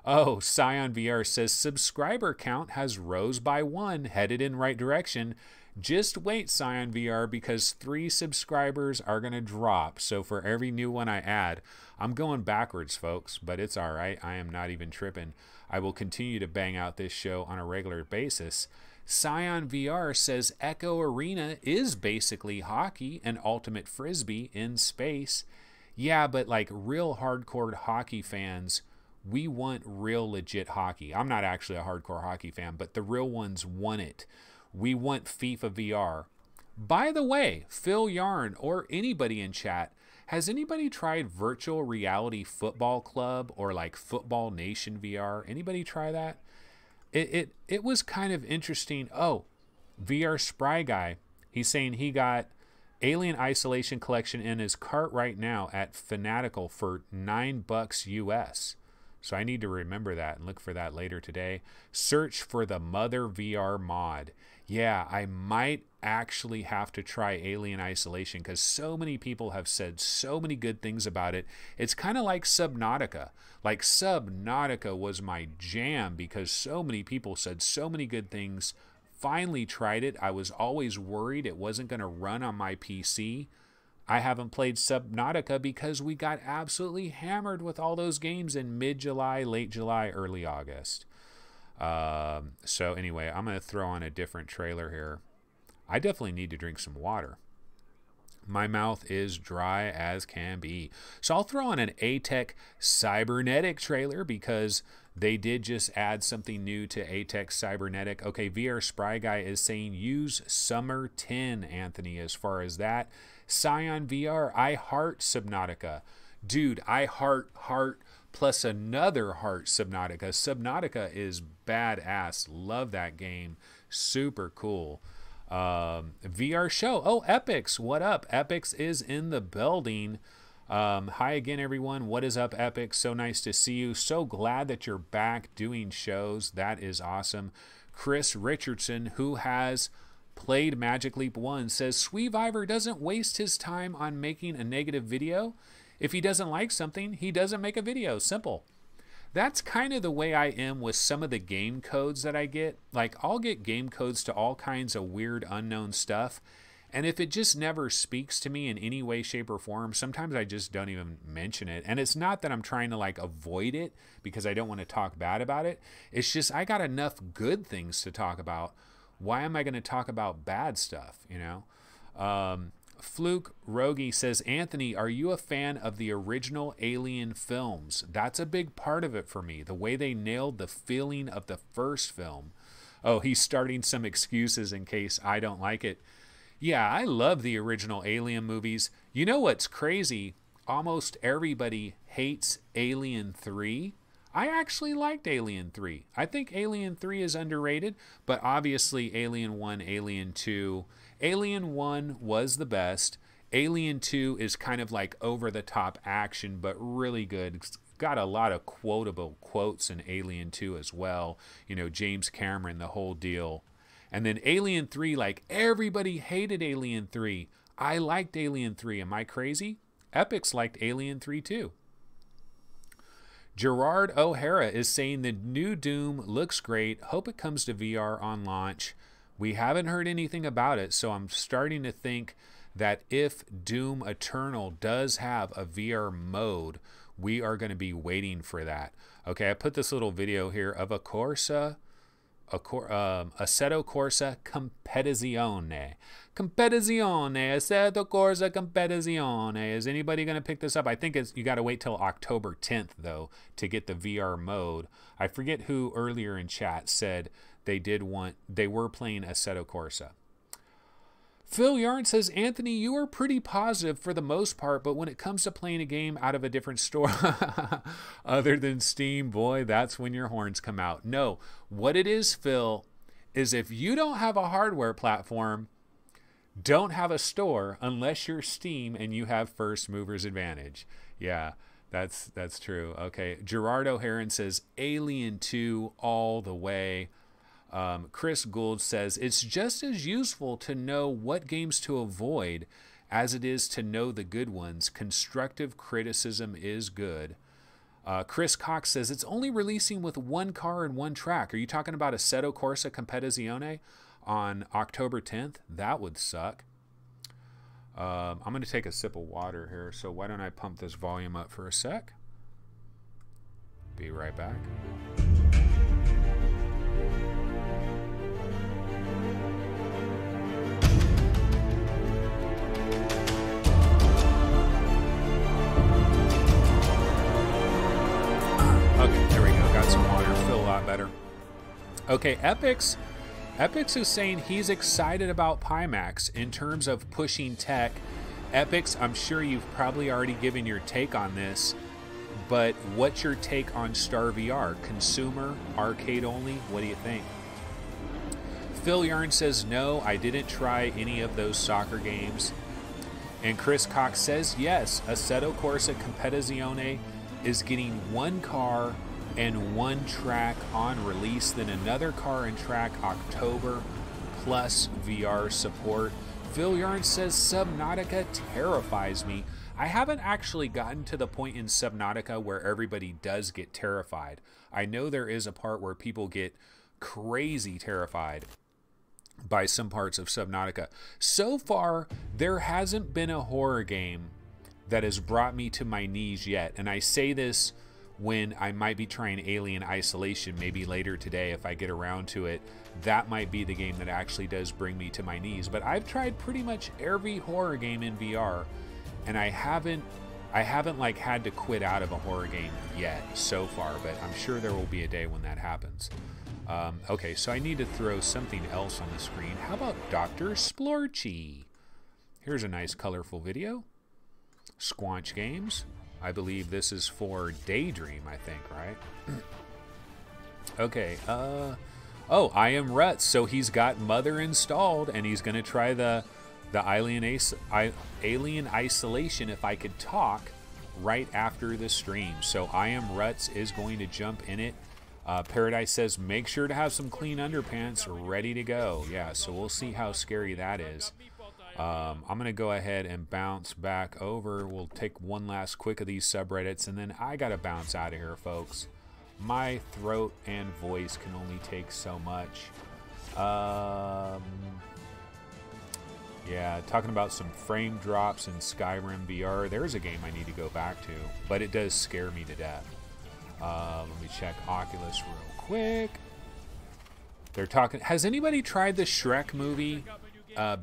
[SPEAKER 1] Oh, Scion VR says, subscriber count has rose by 1, headed in right direction. Just wait, Scion VR, because 3 subscribers are going to drop. So for every new one I add, I'm going backwards, folks, but it's all right. I am not even tripping. I will continue to bang out this show on a regular basis. Scion VR says Echo Arena is basically hockey and ultimate frisbee in space. Yeah, but like real hardcore hockey fans, we want real legit hockey. I'm not actually a hardcore hockey fan, but the real ones want it. We want FIFA VR. By the way, Phil Yarn or anybody in chat, has anybody tried Virtual Reality Football Club or like Football Nation VR? Anybody try that? It was kind of interesting. Oh, VR Spry Guy, he's saying he got Alien Isolation Collection in his cart right now at Fanatical for $9 US. So I need to remember that and look for that later today. Search for the Mother VR mod. Yeah, I might actually have to try Alien Isolation because so many people have said so many good things about it. It's kind of like Subnautica. Like Subnautica was my jam because so many people said so many good things. Finally tried it. I was always worried it wasn't going to run on my PC. I haven't played Subnautica because we got absolutely hammered with all those games in mid-July, late July, early August. So anyway, I'm going to throw on a different trailer here. I definitely need to drink some water. My mouth is dry as can be. So I'll throw on an ATEC Cybernetic trailer because they did just add something new to ATEC Cybernetic. Okay, VR Spry Guy is saying use Summer 10, Anthony, as far as that. Scion VR, I heart Subnautica. Dude, I heart plus another heart Subnautica. Subnautica is badass. Love that game. Super cool. VR show. Oh, Epix, what up? Epix is in the building. Hi again, everyone. What is up, Epix? So nice to see you. So glad that you're back doing shows. That is awesome. Chris Richardson, who has played Magic Leap 1, says Sweeviver doesn't waste his time on making a negative video. If he doesn't like something, he doesn't make a video. Simple. That's kind of the way I am with some of the game codes that I get. Like, I'll get game codes to all kinds of weird, unknown stuff. And if it just never speaks to me in any way, shape, or form, sometimes I just don't even mention it. And it's not that I'm trying to, like, avoid it because I don't want to talk bad about it. It's just I got enough good things to talk about. Why am I going to talk about bad stuff, you know? Fluke Rogi says, Anthony, are you a fan of the original Alien films? That's a big part of it for me. The way they nailed the feeling of the first film. Oh, he's starting some excuses in case I don't like it. Yeah, I love the original Alien movies. You know what's crazy? Almost everybody hates Alien 3. I actually liked Alien 3. I think Alien 3 is underrated, but obviously Alien 1, Alien 2. Alien 1 was the best. Alien 2 is kind of like over-the-top action, but really good. It's got a lot of quotable quotes in Alien 2 as well. You know, James Cameron, the whole deal. And then Alien 3, like everybody hated Alien 3. I liked Alien 3. Am I crazy? Epix liked Alien 3 too. Gerard O'Hara is saying the new Doom looks great. Hope it comes to VR on launch. We haven't heard anything about it, so I'm starting to think that if Doom Eternal does have a VR mode, we are going to be waiting for that. Okay, I put this little video here of a Corsa, Assetto Corsa Competizione. Assetto Corsa Competizione. Is anybody going to pick this up? I think you got to wait till October 10th, though, to get the VR mode. I forget who earlier in chat said they were playing Assetto Corsa. Phil Yarn says, Anthony, you are pretty positive for the most part, but when it comes to playing a game out of a different store other than Steam, boy, that's when your horns come out. No, what it is, Phil, is if you don't have a hardware platform, don't have a store unless you're Steam and you have first mover's advantage. Yeah, that's true. Okay, Gerard O'Haran says, Alien 2 all the way. Chris Gould says, it's just as useful to know what games to avoid as it is to know the good ones. Constructive criticism is good. Chris Cox says, it's only releasing with one car and one track. Are you talking about Assetto Corsa Competizione on October 10th? That would suck. I'm going to take a sip of water here, so why don't I pump this volume up for a sec? Be right back. Okay, there we go. Got some water. Feel a lot better. Okay, Epix is saying he's excited about Pimax in terms of pushing tech. Epix, I'm sure you've probably already given your take on this, but what's your take on Star VR? Consumer, arcade only? What do you think? Phil Yarn says, no, I didn't try any of those soccer games. And Chris Cox says, yes, Assetto Corsa Competizione is getting one car and 1 track on release, then another car and track October, plus VR support. Phil Yarn says Subnautica terrifies me. I haven't actually gotten to the point in Subnautica where everybody does get terrified. I know there is a part where people get crazy terrified by some parts of Subnautica. So far, there hasn't been a horror game that has brought me to my knees yet. And I say this when I might be trying Alien Isolation, maybe later today if I get around to it. That might be the game that actually does bring me to my knees. But I've tried pretty much every horror game in VR, and I haven't like had to quit out of a horror game yet so far, but I'm sure there will be a day when that happens. Okay, so I need to throw something else on the screen. How about Dr. Splorchy? Here's a nice colorful video. Squanch Games. I believe this is for Daydream, I think, right? Okay, oh, I am Ruts, so he's got Mother installed, and he's going to try the Alien Isolation, if I could talk, right after the stream. So I am Ruts is going to jump in it. Paradise says, make sure to have some clean underpants ready to go. Yeah, so we'll see how scary that is. I'm going to go ahead and bounce back over. We'll take one last quick of these subreddits, and then I got to bounce out of here, folks. My throat and voice can only take so much. Yeah, talking about some frame drops in Skyrim VR. There's a game I need to go back to, but it does scare me to death. Let me check Oculus real quick. They're talking. Has anybody tried the Shrek movie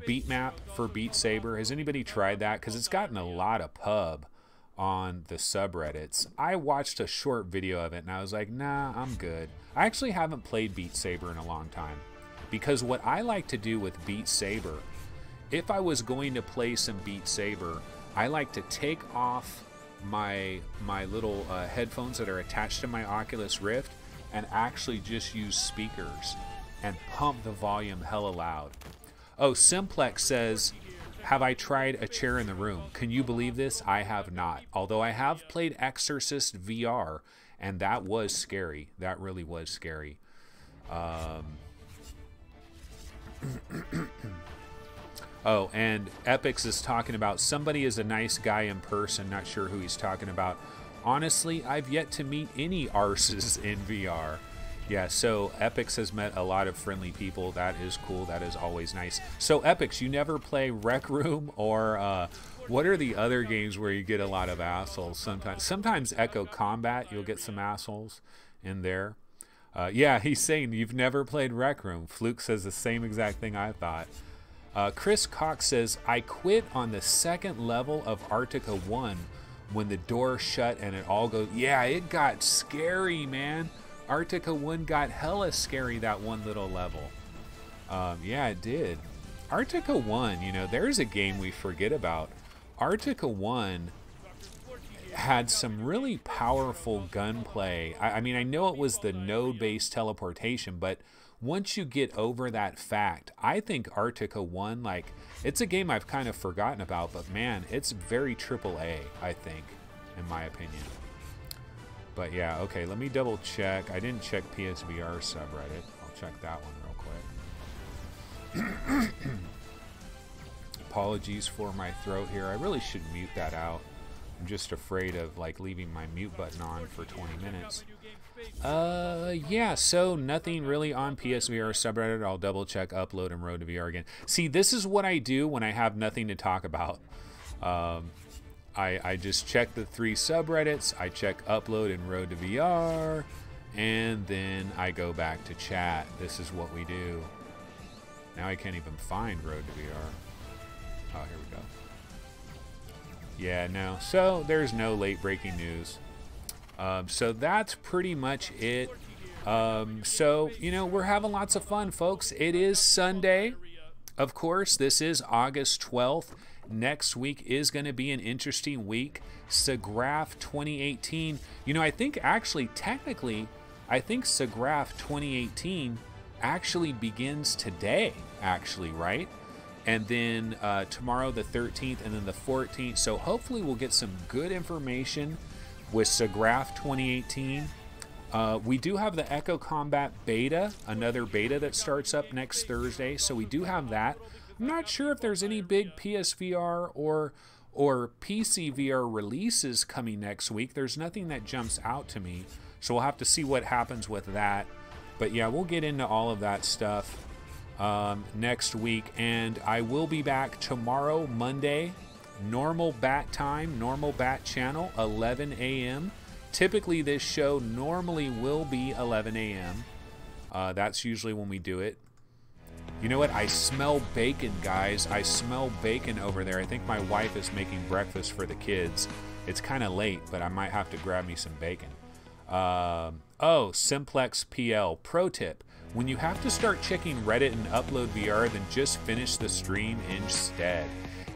[SPEAKER 1] beat map for Beat Saber? Has anybody tried that? Because it's gotten a lot of pub on the subreddits. I watched a short video of it and I was like, nah, I'm good. I actually haven't played Beat Saber in a long time, because what I like to do with Beat Saber, if I was going to play some Beat Saber, I like to take off my little headphones that are attached to my Oculus Rift and actually just use speakers and pump the volume hella loud. Oh, Simplex says, have I tried A Chair in the Room? Can you believe this? I have not. Although I have played Exorcist VR, and that was scary. That really was scary. Oh, and Epix is talking about somebody is a nice guy in person. Not sure who he's talking about. Honestly, I've yet to meet any arses in VR. Yeah, so Epix has met a lot of friendly people. That is cool. That is always nice. So Epix, you never play Rec Room or what are the other games where you get a lot of assholes? Sometimes Echo Combat, you'll get some assholes in there. Yeah, he's saying you've never played Rec Room. Fluke says the same exact thing I thought. Chris Cox says, I quit on the second level of Arctica 1 when the door shut and it all goes. Yeah, it got scary, man. Arctica 1 got hella scary, that one little level. Yeah, it did. Arctica 1, you know, there's a game we forget about. Arctica 1 had some really powerful gunplay. I mean, I know it was the node-based teleportation, but once you get over that fact, I think Arctica 1, like, it's a game I've kind of forgotten about, but man, it's very AAA, I think, in my opinion. But yeah, okay, let me double check. I didn't check PSVR subreddit. I'll check that one real quick. Apologies for my throat here. I really should mute that out. I'm just afraid of like leaving my mute button on for 20 minutes. Yeah, so nothing really on PSVR subreddit. I'll double check, upload, and Road to VR again. See, this is what I do when I have nothing to talk about. I just check the 3 subreddits, I check upload and Road to VR, and then I go back to chat. This is what we do. Now I can't even find Road to VR. Oh, here we go. Yeah, no. So there's no late breaking news. So that's pretty much it. So, you know, we're having lots of fun, folks. It is Sunday. Of course, this is August 12th. Next week is going to be an interesting week. SIGGRAPH 2018. You know, I think actually, technically, I think SIGGRAPH 2018 actually begins today, actually, right? And then tomorrow the 13th and then the 14th. So hopefully we'll get some good information with SIGGRAPH 2018. We do have the Echo Combat beta, another beta that starts up next Thursday, so we do have that. I'm not sure if there's any big PSVR or PC VR releases coming next week. There's nothing that jumps out to me, so we'll have to see what happens with that. But yeah, we'll get into all of that stuff next week, and I will be back tomorrow, Monday, normal bat time, normal bat channel, 11 a.m. Typically, this show normally will be 11 a.m. That's usually when we do it. You know what? I smell bacon, guys. I smell bacon over there. I think my wife is making breakfast for the kids. It's kind of late, but I might have to grab me some bacon. Oh, Simplex PL. Pro tip. When you have to start checking Reddit and upload VR, then just finish the stream instead.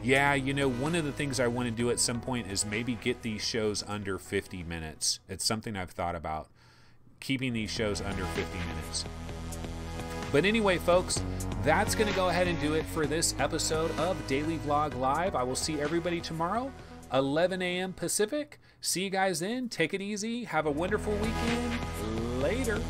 [SPEAKER 1] Yeah, you know, one of the things I want to do at some point is maybe get these shows under 50 minutes. It's something I've thought about, keeping these shows under 50 minutes. But anyway, folks, that's going to go ahead and do it for this episode of Daily Vlog Live. I will see everybody tomorrow, 11 a.m. Pacific. See you guys then. Take it easy. Have a wonderful weekend. Later.